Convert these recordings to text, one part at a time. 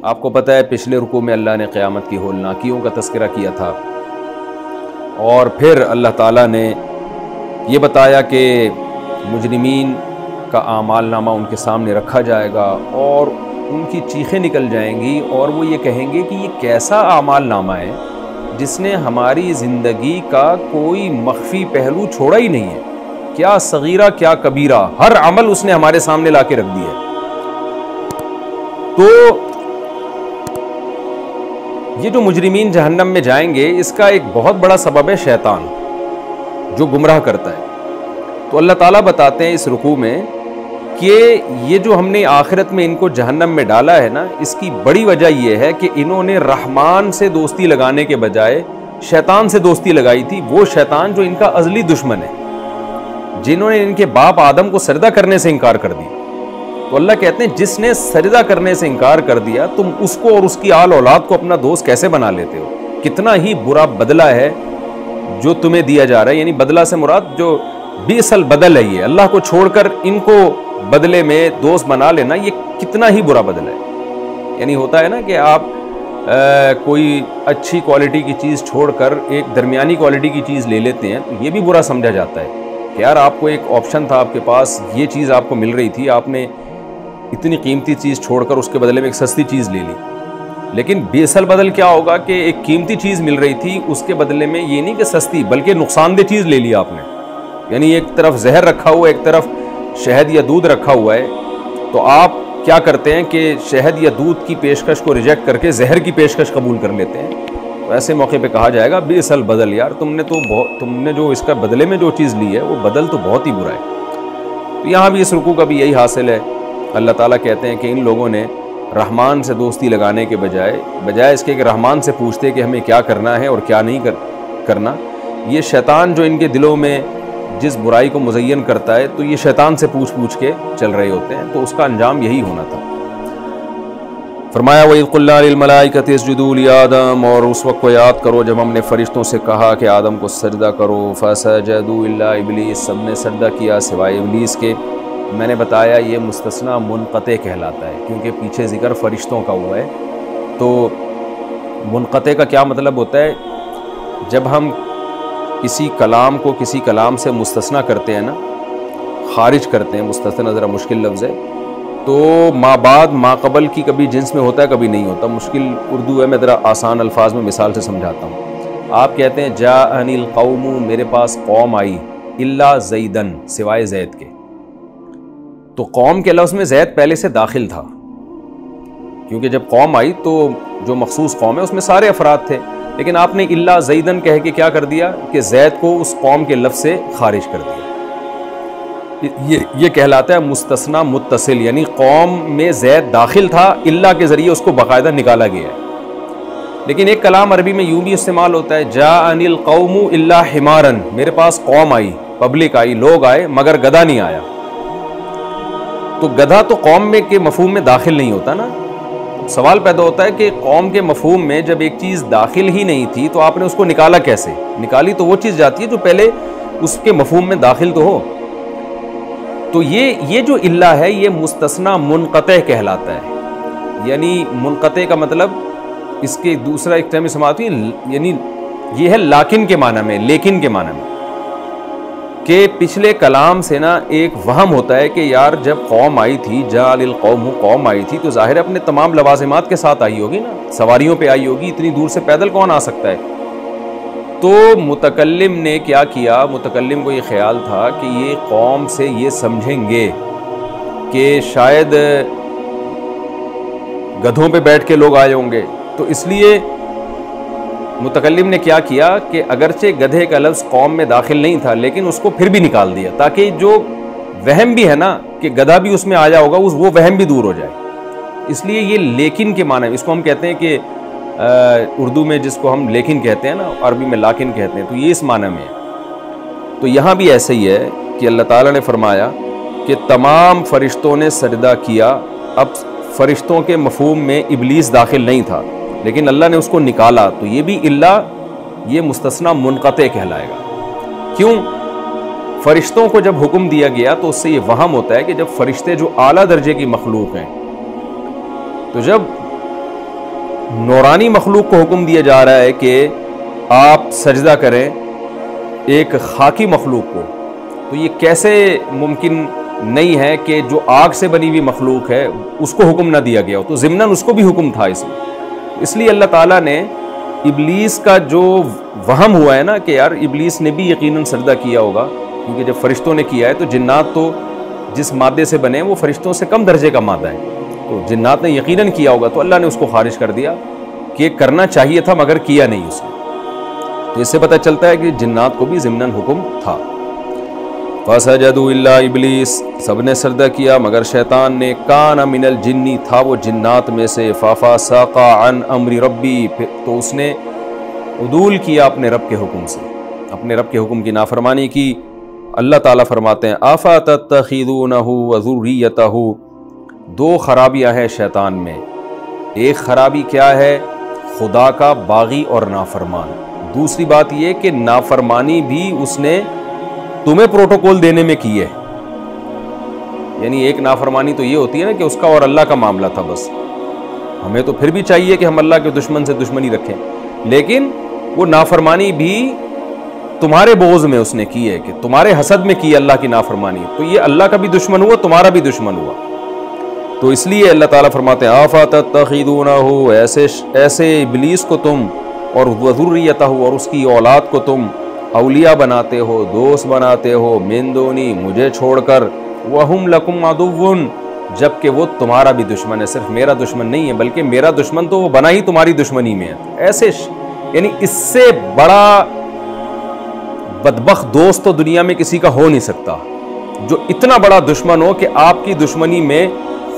آپ کو پتہ ہے پچھلے رکوع میں اللہ نے قیامت کی ہولناکیوں کا تذکرہ کیا تھا، اور پھر اللہ تعالیٰ نے یہ بتایا کہ مجرمین کا اعمال نامہ ان کے سامنے رکھا جائے گا اور ان کی چیخیں نکل جائیں گی، اور وہ یہ کہیں گے کہ یہ کیسا اعمال نامہ ہے جس نے ہماری زندگی کا کوئی مخفی پہلو چھوڑا ہی نہیں ہے، کیا صغیرہ کیا کبیرہ، ہر عمل اس نے ہمارے سامنے لا کے رکھ دیا ہے۔ تو یہ جو مجرمین جہنم میں جائیں گے، اس کا ایک بہت بڑا سبب ہے شیطان، جو گمراہ کرتا ہے۔ تو اللہ تعالیٰ بتاتے ہیں اس رکوع میں کہ یہ جو ہم نے آخرت میں ان کو جہنم میں ڈالا ہے نا، اس کی بڑی وجہ یہ ہے کہ انہوں نے رحمان سے دوستی لگانے کے بجائے شیطان سے دوستی لگائی تھی، وہ شیطان جو ان کا ازلی دشمن ہے، جنہوں نے ان کے باپ آدم کو سجدہ کرنے سے انکار کر دیا۔ تو اللہ کہتے ہیں جس نے سجدہ کرنے سے انکار کر دیا، تم اس کو اور اس کی آل اولاد کو اپنا دوست کیسے بنا لیتے ہو؟ کتنا ہی برا بدلہ ہے جو تمہیں دیا جا رہا ہے، یعنی بدلہ سے مراد جو بیس البدل ہے، یہ اللہ کو چھوڑ کر ان کو بدلے میں دوست بنا لینا، یہ کتنا ہی برا بدلہ ہے۔ یعنی ہوتا ہے نا کہ آپ کوئی اچھی کوالٹی کی چیز چھوڑ کر ایک درمیانی کوالٹی کی چیز لے لیتے ہیں، تو یہ بھی برا سمجھا جاتا ہے کہ یار آپ کو ایک آپشن تھا، آپ کے پاس یہ چیز آپ کو مل رہی تھی، آپ نے اتنی قیمتی چیز چھوڑ کر اس کے بدلے میں ایک سستی چیز لے لی۔ لیکن بیس البدل کیا ہوگا کہ ایک قیمتی چیز مل رہی تھی، اس کے بدلے میں یہ نہیں کہ سستی بلکہ نقصان دہ چیز لے لی آپ نے، یعنی ایک طرف زہر رکھا ہوا ہے، ایک طرف شہد یا دودھ رکھا ہوا ہے، تو آپ کیا کرتے ہیں کہ شہد یا دودھ کی پیشکش کو ریجیکٹ کر کے زہر کی پیشکش قبول کر لیتے ہیں۔ تو ایسے موقع پہ کہا جائے گا بیس البدل، یار تم نے جو اس کا بدلے میں جو چیز لی ہے وہ بدل تو بہت ہی برا ہے۔ تو یہاں بھی اس رکوع کا بھی یہی حاصل ہے، اللہ تعالیٰ کہتے ہیں کہ ان لوگوں نے رحمان سے دوستی لگانے کے بجائے اس کے کہ رحمان سے پوچھتے کہ ہمیں کیا کرنا ہے اور کیا نہیں کرنا، یہ شیطان جو ان کے دلوں میں جس برائی کو مزین کرتا ہے، تو یہ شیطان سے پوچھ کے چل رہے ہوتے ہیں، تو اس کا انجام یہی ہونا تھا۔ فرمایا وَإِذْ قُلْنَا لِلْمَلَائِكَةِ اسْجُدُوا لِآدَمَ، اور اس وقت کو یاد کرو جب ہم نے فرشتوں سے کہا کہ آدم کو سجدہ کرو، فَسَجَدُوا إِلَّا إِبْلِيسَ، سب نے سجدہ کیا سوائے ابلیس کے۔ میں نے بتایا یہ مستثنیٰ منقطع کہلاتا ہے، کیونکہ پیچھے ذکر فرشتوں کا ہوا ہے۔ تو منقطع کا کیا مطلب ہوتا ہے؟ جب ہم کسی کلام کو کسی کلام سے مستثنیٰ کرتے ہیں نا، خارج کرتے ہیں، مستثنیٰ ذرا مشکل لفظ ہے، تو ما بعد ما قبل کی کبھی جنس میں ہوتا ہے کبھی نہیں ہوتا، مشکل اردو ہے، میں ذرا آسان الفاظ میں مثال سے سمجھاتا ہوں۔ آپ کہتے ہیں جاءنی القوم، میرے پاس قوم آئی، الا زیدن، سوائے زید کے، تو قوم کے لفظ میں زید پہلے سے داخل تھا، کیونکہ جب قوم آئی تو جو مخصوص قوم ہے اس میں سارے افراد تھے، لیکن آپ نے الا زیدن کہہ کے کیا کر دیا کہ زید کو اس قوم کے لفظ سے خارج کر دیا۔ یہ کہلاتا ہے مستثنیٰ متصل، یعنی قوم میں زید داخل تھا، الا کے ذریعے اس کو باقاعدہ نکالا گیا ہے۔ لیکن ایک کلام عربی میں یوں بھی استعمال ہوتا ہے جاءنی القوم الا حمارا، میرے پاس قوم آئی، پبلک آئی، لوگ آئے، مگر گدھا نہیں آیا۔ تو گدھا تو قوم میں کے مفہوم میں داخل نہیں ہوتا نا، سوال پیدا ہوتا ہے کہ قوم کے مفہوم میں جب ایک چیز داخل ہی نہیں تھی تو آپ نے اس کو نکالا کیسے؟ نکالی تو وہ چیز جاتی ہے جو پہلے اس کے مفہوم میں داخل تو ہو۔ تو یہ جو الا ہے یہ مستثنیٰ منقطع کہلاتا ہے، یعنی منقطع کا مطلب اس کے دوسرا ایک ٹرم سماعتی، یعنی یہ ہے لیکن کے معنی میں، لیکن کے معنی میں، کہ پچھلے کلام سے نا ایک وہم ہوتا ہے کہ یار جب قوم آئی تھی، جاء للقوم، قوم آئی تھی تو ظاہر اپنے تمام لوازمات کے ساتھ آئی ہوگی نا، سواریوں پہ آئی ہوگی، اتنی دور سے پیدل کون آ سکتا ہے؟ تو متکلم نے کیا کیا، متکلم کو یہ خیال تھا کہ یہ قوم سے یہ سمجھیں گے کہ شاید گدھوں پہ بیٹھ کے لوگ آئے ہوں گے، تو اس لیے متکلم نے کیا کیا کہ اگرچہ گدھے کا لفظ قوم میں داخل نہیں تھا لیکن اس کو پھر بھی نکال دیا، تاکہ جو وہم بھی ہے نا کہ گدھا بھی اس میں آیا ہوگا وہ وہم بھی دور ہو جائے۔ اس لیے یہ لیکن کے معنی، اس کو ہم کہتے ہیں کہ اردو میں جس کو ہم لیکن کہتے ہیں نا، عربی میں لاکن کہتے ہیں، تو یہ اس معنی میں ہے۔ تو یہاں بھی ایسے ہی ہے کہ اللہ تعالیٰ نے فرمایا کہ تمام فرشتوں نے سجدہ کیا، اب فرشتوں کے مفہوم میں ابلیس داخل نہیں تھا لیکن اللہ نے اس کو نکالا، تو یہ بھی الا یہ مستثنیٰ منقطع کہلائے گا۔ کیوں؟ فرشتوں کو جب حکم دیا گیا تو اس سے یہ وہم ہوتا ہے کہ جب فرشتے جو اعلیٰ درجے کی مخلوق ہیں، تو جب نورانی مخلوق کو حکم دیا جا رہا ہے کہ آپ سجدہ کریں ایک خاکی مخلوق کو، تو یہ کیسے ممکن نہیں ہے کہ جو آگ سے بنی ہوئی مخلوق ہے اس کو حکم نہ دیا گیا ہو؟ تو ضمناً اس کو بھی حکم تھا اس میں۔ اس لیے اللہ تعالیٰ نے ابلیس کا جو وہم ہوا ہے نا کہ یار ابلیس نے بھی یقیناً سجدہ کیا ہوگا، کیونکہ جب فرشتوں نے کیا ہے تو جنات تو جس مادے سے بنے وہ فرشتوں سے کم درجے کا مادہ ہے، تو جنات نے یقیناً کیا ہوگا، تو اللہ نے اس کو خارج کر دیا کہ کرنا چاہیے تھا مگر کیا نہیں اس نے۔ تو اس سے پتہ چلتا ہے کہ جنات کو بھی ضمناً حکم تھا۔ فَسَجَدُوا إِلَّا إِبْلِيسَ، سب نے سجدہ کیا مگر شیطان نے، کَانَ مِنَ الْجِنِّ، تھا وہ جنات میں سے، فَفَسَقَ عَنْ أَمْرِ رَبِّهِ، تو اس نے عدول کیا اپنے رب کے حکم سے، اپنے رب کے حکم کی نافرمانی کی۔ اللہ تعالیٰ فرماتے ہیں أَفَتَتَّخِذُونَهُ وَذُرِّيَّتَهُ، دو خرابیاں ہیں شیطان میں، ایک خرابی کیا ہے؟ خدا کا باغی اور نافرمان، دوسری بات یہ کہ نافرمانی بھی اس نے تمہیں پروٹوکول دینے میں کی ہے۔ یعنی ایک نافرمانی تو یہ ہوتی ہے نا کہ اس کا اور اللہ کا معاملہ تھا، بس ہمیں تو پھر بھی چاہیے کہ ہم اللہ کے دشمن سے دشمنی رکھیں، لیکن وہ نافرمانی بھی تمہارے بغض میں اس نے کی ہے، کہ تمہارے حسد میں کی اللہ کی نافرمانی، تو یہ اللہ کا بھی دشمن ہوا، تمہارا بھی دشمن ہوا۔ تو اس لیے اللہ تعالیٰ فرماتے ہیں آفَتَتَّخِذُونَهُ، ایسے ابلیس کو تم اور وَذُرِّيَّتَهُ، اور اس کی اولاد کو تم اولیاء بناتے ہو، دوست بناتے ہو، من دونی، مجھے چھوڑ کر، وَهُمْ لَكُمْ عَدُوٌّ، جبکہ وہ تمہارا بھی دشمن ہے، صرف میرا دشمن نہیں ہے بلکہ میرا دشمن تو وہ بنا ہی تمہاری دشمنی میں ہے۔ ایسے یعنی اس سے بڑا بدبخت دوست تو دنیا میں کسی کا ہو نہیں سکتا، جو اتنا بڑا دشمن ہو کہ آپ کی دشمنی میں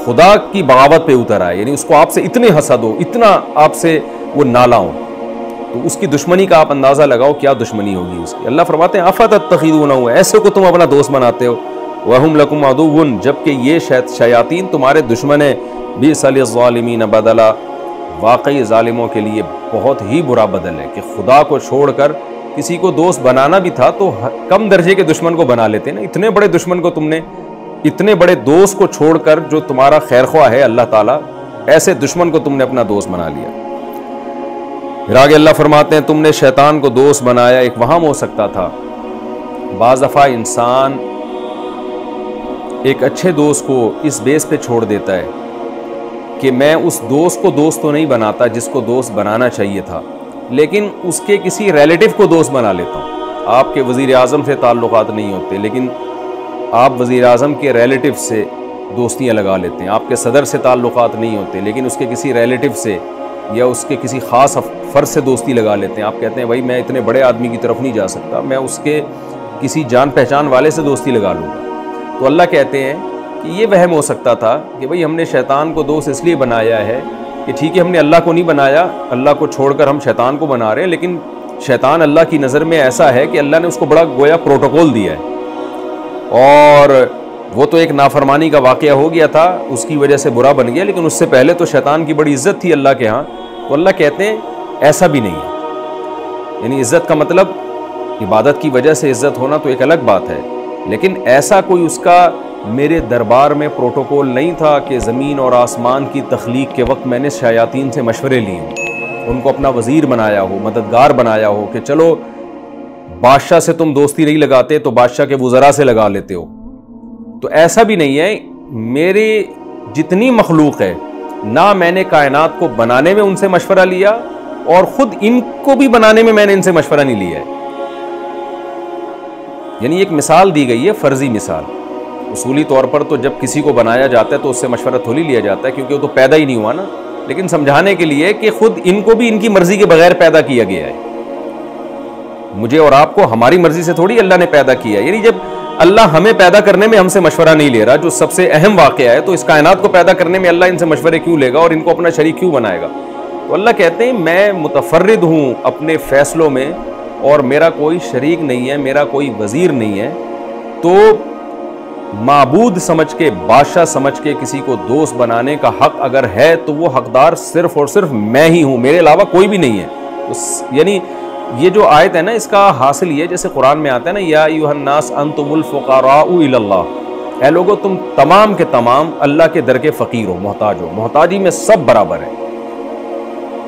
خدا کی بغاوت پہ اتر آئے، یعنی اس کو آپ سے اتنے حسد ہو، اتنا آپ سے وہ نالا ہو، تو اس کی دشمنی کا آپ اندازہ لگاؤ کیا دشمنی ہوگی اس کی۔ اللہ فرماتے ہیں أَفَتَتَّخِذُونَهُ، ایسے کو تم اپنا دوست بناتے ہو، وَهُمْ لَكُمْ عَدُوٌّ، جبکہ یہ شیاطین تمہارے دشمن ہیں، بِئْسَ لِلظَّالِمِينَ بَدَلًا، واقعی ظالموں کے لیے بہت ہی برا بدل ہے کہ خدا کو چھوڑ کر کسی کو دوست بنانا بھی تھا تو کم درجے کے دشمن کو بنا لیتے نا، اتنے بڑے دشمن کو تم نے، اتنے بڑے دوست کو چھوڑ کر جو تمہارا خیر خواہ ہے اللہ تعالیٰ، ایسے دشمن کو تم نے اپنا دوست بنا لیا۔ پھر آگے اللہ فرماتے ہیں تم نے شیطان کو دوست بنایا، ایک وہم ہو سکتا تھا، بعض دفعہ انسان ایک اچھے دوست کو اس بیس پہ چھوڑ دیتا ہے کہ میں اس دوست کو دوست تو نہیں بناتا جس کو دوست بنانا چاہیے تھا، لیکن اس کے کسی ریلیٹو کو دوست بنا لیتا ہوں۔ آپ کے وزیر اعظم سے تعلقات نہیں ہوتے لیکن آپ وزیر اعظم کے ریلیٹو سے دوستیاں لگا لیتے ہیں، آپ کے صدر سے تعلقات نہیں ہوتے لیکن اس کے کسی ریلیٹو سے یا اس کے کسی خاص فرد سے دوستی لگا لیتے ہیں۔ آپ کہتے ہیں بھائی میں اتنے بڑے آدمی کی طرف نہیں جا سکتا، میں اس کے کسی جان پہچان والے سے دوستی لگا لوں گا۔ تو اللہ کہتے ہیں کہ یہ وہم ہو سکتا تھا کہ بھئی ہم نے شیطان کو دوست اس لیے بنایا ہے کہ ٹھیک ہے ہم نے اللہ کو نہیں بنایا، اللہ کو چھوڑ کر ہم شیطان کو بنا رہے ہیں، لیکن شیطان اللہ کی نظر میں ایسا ہے کہ اللہ نے اس کو بڑا گویا پروٹوکول دیا ہے، اور وہ تو ایک نافرمانی کا واقعہ ہو گیا تھا، اس کی وجہ سے برا بن گیا، لیکن اس سے پہلے تو شیطان کی بڑی عزت تھی اللہ کے ہاں۔ تو اللہ کہتے ہیں ایسا بھی نہیں ہے، یعنی عزت کا مطلب عبادت کی وجہ سے عزت ہونا تو ایک الگ بات ہے، لیکن ایسا کوئی اس کا میرے دربار میں پروٹوکول نہیں تھا کہ زمین اور آسمان کی تخلیق کے وقت میں نے شیاطین سے مشورے لیے ہوں، ان کو اپنا وزیر بنایا ہو، مددگار بنایا ہو کہ چلو بادشاہ سے تم دوستی نہیں لگاتے تو بادشاہ کے وزراء سے لگا لیتے ہو، تو ایسا بھی نہیں ہے۔ میری جتنی مخلوق ہے، نہ میں نے کائنات کو بنانے میں ان سے مشورہ لیا اور خود ان کو بھی بنانے میں نے ان سے مشورہ نہیں لیا ہے۔ یعنی ایک مثال دی گئی ہے، فرضی مثال۔ اصولی طور پر تو جب کسی کو بنایا جاتا ہے تو اس سے مشورہ تھوڑی لیا جاتا ہے کیونکہ وہ تو پیدا ہی نہیں ہوا نا، لیکن سمجھانے کے لیے کہ خود ان کو بھی ان کی مرضی کے بغیر پیدا کیا گیا ہے، مجھے اور آپ کو ہماری مرضی سے تھوڑی اللہ نے پیدا کیا ہے۔ یعنی جب اللہ ہمیں پیدا کرنے میں ہم سے مشورہ نہیں لے رہا، جو سب سے اہم واقعہ ہے، تو اس کائنات کو پیدا کرنے میں اللہ ان سے مشورے کیوں لے گا اور ان کو اپنا شریک کیوں بنائے گا؟ تو اللہ کہتے ہیں میں متفرد ہوں اپنے فیصلوں میں اور میرا کوئی شریک نہیں ہے، میرا کوئی وزیر نہیں ہے، تو معبود سمجھ کے، بادشاہ سمجھ کے کسی کو دوست بنانے کا حق اگر ہے تو وہ حقدار صرف اور صرف میں ہی ہوں، میرے علاوہ کوئی بھی نہیں ہے۔ یعنی یہ جو آیت ہے نا، اس کا حاصل یہ جیسے قرآن میں آتا ہے نا، یا ایھا الناس انتم الفقراء الی اللہ، اے لوگو تم تمام کے تمام اللہ کے در کے فقیر ہو، محتاج ہو، محتاجی میں سب برابر ہے۔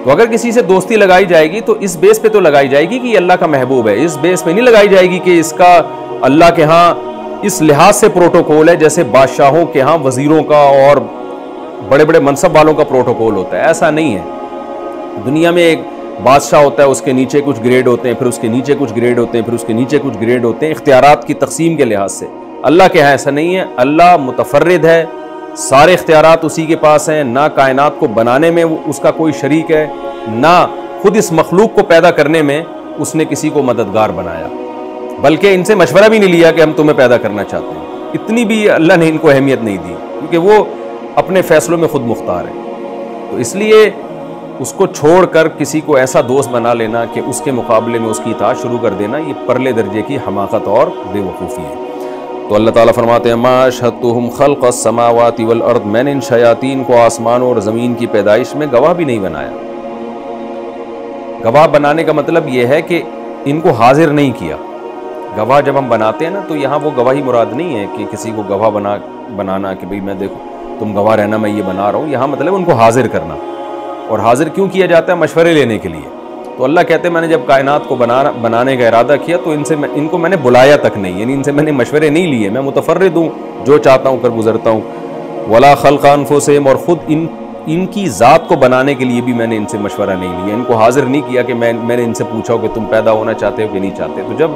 تو اگر کسی سے دوستی لگائی جائے گی تو اس بیس پہ تو لگائی جائے گی کہ یہ اللہ کا محبوب ہے، اس بیس پہ نہیں لگائی جائے گی کہ اس کا اللہ کے ہاں اس لحاظ سے پروٹوکول ہے جیسے بادشاہوں کے ہاں وزیروں کا اور بڑے بڑے منصب والوں کا پروٹوکول ہوتا ہے۔ ایسا نہیں ہے۔ دنیا میں ایک بادشاہ ہوتا ہے، اس کے نیچے کچھ گریڈ ہوتے ہیں، پھر اس کے نیچے کچھ گریڈ ہوتے ہیں، پھر اس کے نیچے کچھ گریڈ ہوتے ہیں اختیارات کی تقسیم کے لحاظ سے۔ اللہ کے ہاں ایسا نہیں ہے، اللہ متفرد ہے، سارے اختیارات اسی کے پاس ہیں، نہ کائنات کو بنانے میں اس کا کوئی شریک ہے، نہ خود اس مخلوق کو پیدا کرنے میں اس نے کسی کو مددگار بنایا، بلکہ ان سے مشورہ بھی نہیں لیا کہ ہم تمہیں پیدا کرنا چاہتے ہیں۔ اتنی بھی اللہ نے ان کو اہمیت نہیں دی، کیونکہ وہ اپنے فیصلوں میں خود مختار ہے۔ تو اس لیے اس کو چھوڑ کر کسی کو ایسا دوست بنا لینا کہ اس کے مقابلے میں اس کی اطاعت شروع کر دینا، یہ پرلے درجے کی حماقت اور بے وقوفی ہے۔ تو اللہ تعالیٰ فرماتے ہیں ما اشہدتہم خلق السماوات والارض، میں نے ان شیاطین کو آسمانوں اور زمین کی پیدائش میں گواہ بھی نہیں بنایا۔ گواہ بنانے کا مطلب یہ ہے کہ ان کو حاضر نہیں کیا۔ گواہ جب ہم بناتے ہیں نا تو یہاں وہ گواہی مراد نہیں ہے کہ کسی کو گواہ بنانا کہ بھئی میں دیکھو تم گواہ رہنا میں یہ بنا رہا ہوں، یہاں مطلب ان کو حاضر کرنا۔ اور حاضر کیوں کیا جاتا ہے؟ مشورے لینے کے لیے۔ تو اللہ کہتے ہیں میں نے جب کائنات کو بنانے کا ارادہ کیا تو ان کو میں نے بلایا تک نہیں، یعنی ان سے میں نے مشورے نہیں لیے، میں متفرد ہوں، جو چاہتا ہوں کر گزرتا ہوں۔ ولا خلق انفسہم، اور خود ان کی ذات کو بنانے کے لیے بھی میں نے ان سے مشورہ نہیں لیا، ان کو حاضر نہیں کیا کہ میں نے ان سے پوچھا ہو کہ تم پیدا ہونا چاہتے ہو کہ نہیں چاہتے۔ تو جب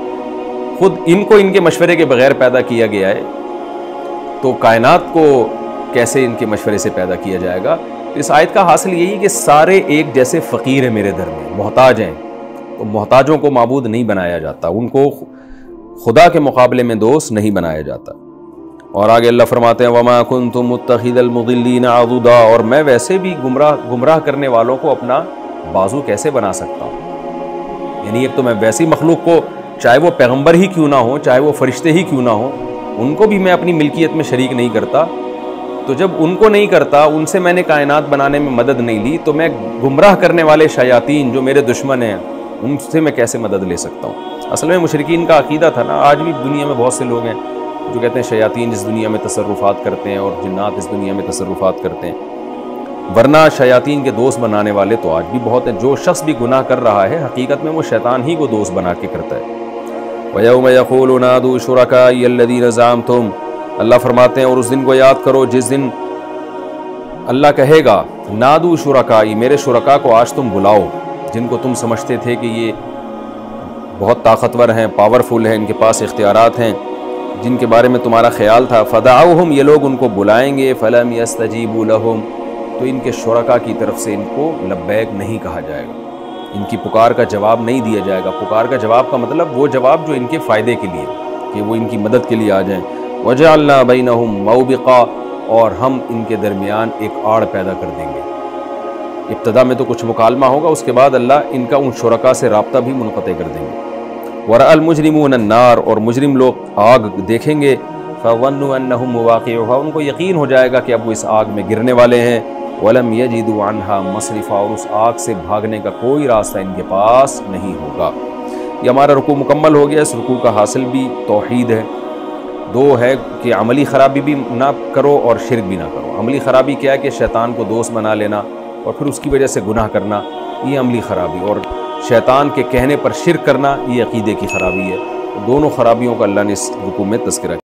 خود ان کو ان کے مشورے کے بغیر پیدا کیا گیا ہے تو کائنات کو کیسے ان کے مشورے سے پیدا کیا جائے گا؟ اس آیت کا حاصل یہی کہ سارے ایک جیسے فقیر ہیں میرے در میں، محتاج ہیں، تو محتاجوں کو معبود نہیں بنایا جاتا، ان کو خدا کے مقابلے میں دوست نہیں بنایا جاتا۔ اور آگے اللہ فرماتے ہیں وَمَا كُنْتُ مُتَّخِذَ الْمُضِلِّينَ عَضُدًا، اور میں ویسے بھی گمراہ کرنے والوں کو اپنا بازو کیسے بنا سکتا ہوں؟ یعنی ایک تو میں ویسی مخلوق کو، چاہے وہ پیغمبر ہی کیوں نہ ہو، چاہے وہ فرشتے ہی کیوں نہ ہو، ان کو بھی میں اپنی ملکیت میں شریک نہیں کرتا۔ تو جب ان کو نہیں کرتا، ان سے میں نے کائنات بنانے میں مدد نہیں لی، تو میں گمراہ کرنے والے شیاطین جو میرے دشمن ہیں ان سے میں کیسے مدد لے سکتا ہوں؟ اصل میں مشرکین کا عقیدہ تھا نا، آج بھی دنیا میں بہت سے لوگ ہیں جو کہتے ہیں شیاطین اس دنیا میں تصرفات کرتے ہیں اور جنات اس دنیا میں تصرفات کرتے ہیں، ورنہ شیاطین کے دوست بنانے والے تو آج بھی بہت ہیں۔ جو شخص بھی گناہ کر رہا ہے حقیقت میں وہ شیطان ہی کو دوست بنا کے کرتا ہے۔ وَيَوْمَ يَقُولُ نَادُوا شُرَكَائِيَ الَّذِينَ زَعَمْتُمْ، اللہ فرماتے ہیں اور اس دن کو یاد کرو جس دن اللہ کہے گا نادو شرکائی، میرے شرکا کو آج تم بلاؤ، جن کو تم سمجھتے تھے کہ یہ بہت طاقتور ہیں، پاورفل ہیں، ان کے پاس اختیارات ہیں، جن کے بارے میں تمہارا خیال تھا، فدعوہم، یہ لوگ ان کو بلائیں گے، فلم یستجیبوا لہم، تو ان کے شرکا کی طرف سے ان کو لبیک نہیں کہا جائے گا، ان کی پکار کا جواب نہیں دیا جائے گا۔ پکار کا جواب کا مطلب وہ جواب جو ان کے فائدے کے لیے، کہ وہ ان کی مدد کے لیے آ جائیں۔ وجعلنا بینہم موبقا، اور ہم ان کے درمیان ایک آڑ پیدا کر دیں گے۔ ابتدا میں تو کچھ مکالمہ ہوگا، اس کے بعد اللہ ان کا ان شرکا سے رابطہ بھی منقطع کر دیں گے۔ ورأى المجرمون النار، اور مجرم لوگ آگ دیکھیں گے، فظنوا انہم مواقعها، ان کو یقین ہو جائے گا کہ اب وہ اس آگ میں گرنے والے ہیں، ولم یجدوا عنها مصرفا، اور اس آگ سے بھاگنے کا کوئی راستہ ان کے پاس نہیں ہوگا۔ یہ ہمارا رکوع مکمل ہو گیا۔ اس رکوع کا حاصل بھی توحید ہے۔ دو ہے کہ عملی خرابی بھی نہ کرو اور شرک بھی نہ کرو۔ عملی خرابی کیا ہے کہ شیطان کو دوست بنا لینا اور پھر اس کی وجہ سے گناہ کرنا، یہ عملی خرابی، اور شیطان کے کہنے پر شرک کرنا یہ عقیدے کی خرابی ہے۔ دونوں خرابیوں کا اللہ نے اس رکوع میں تذکرہ کیا۔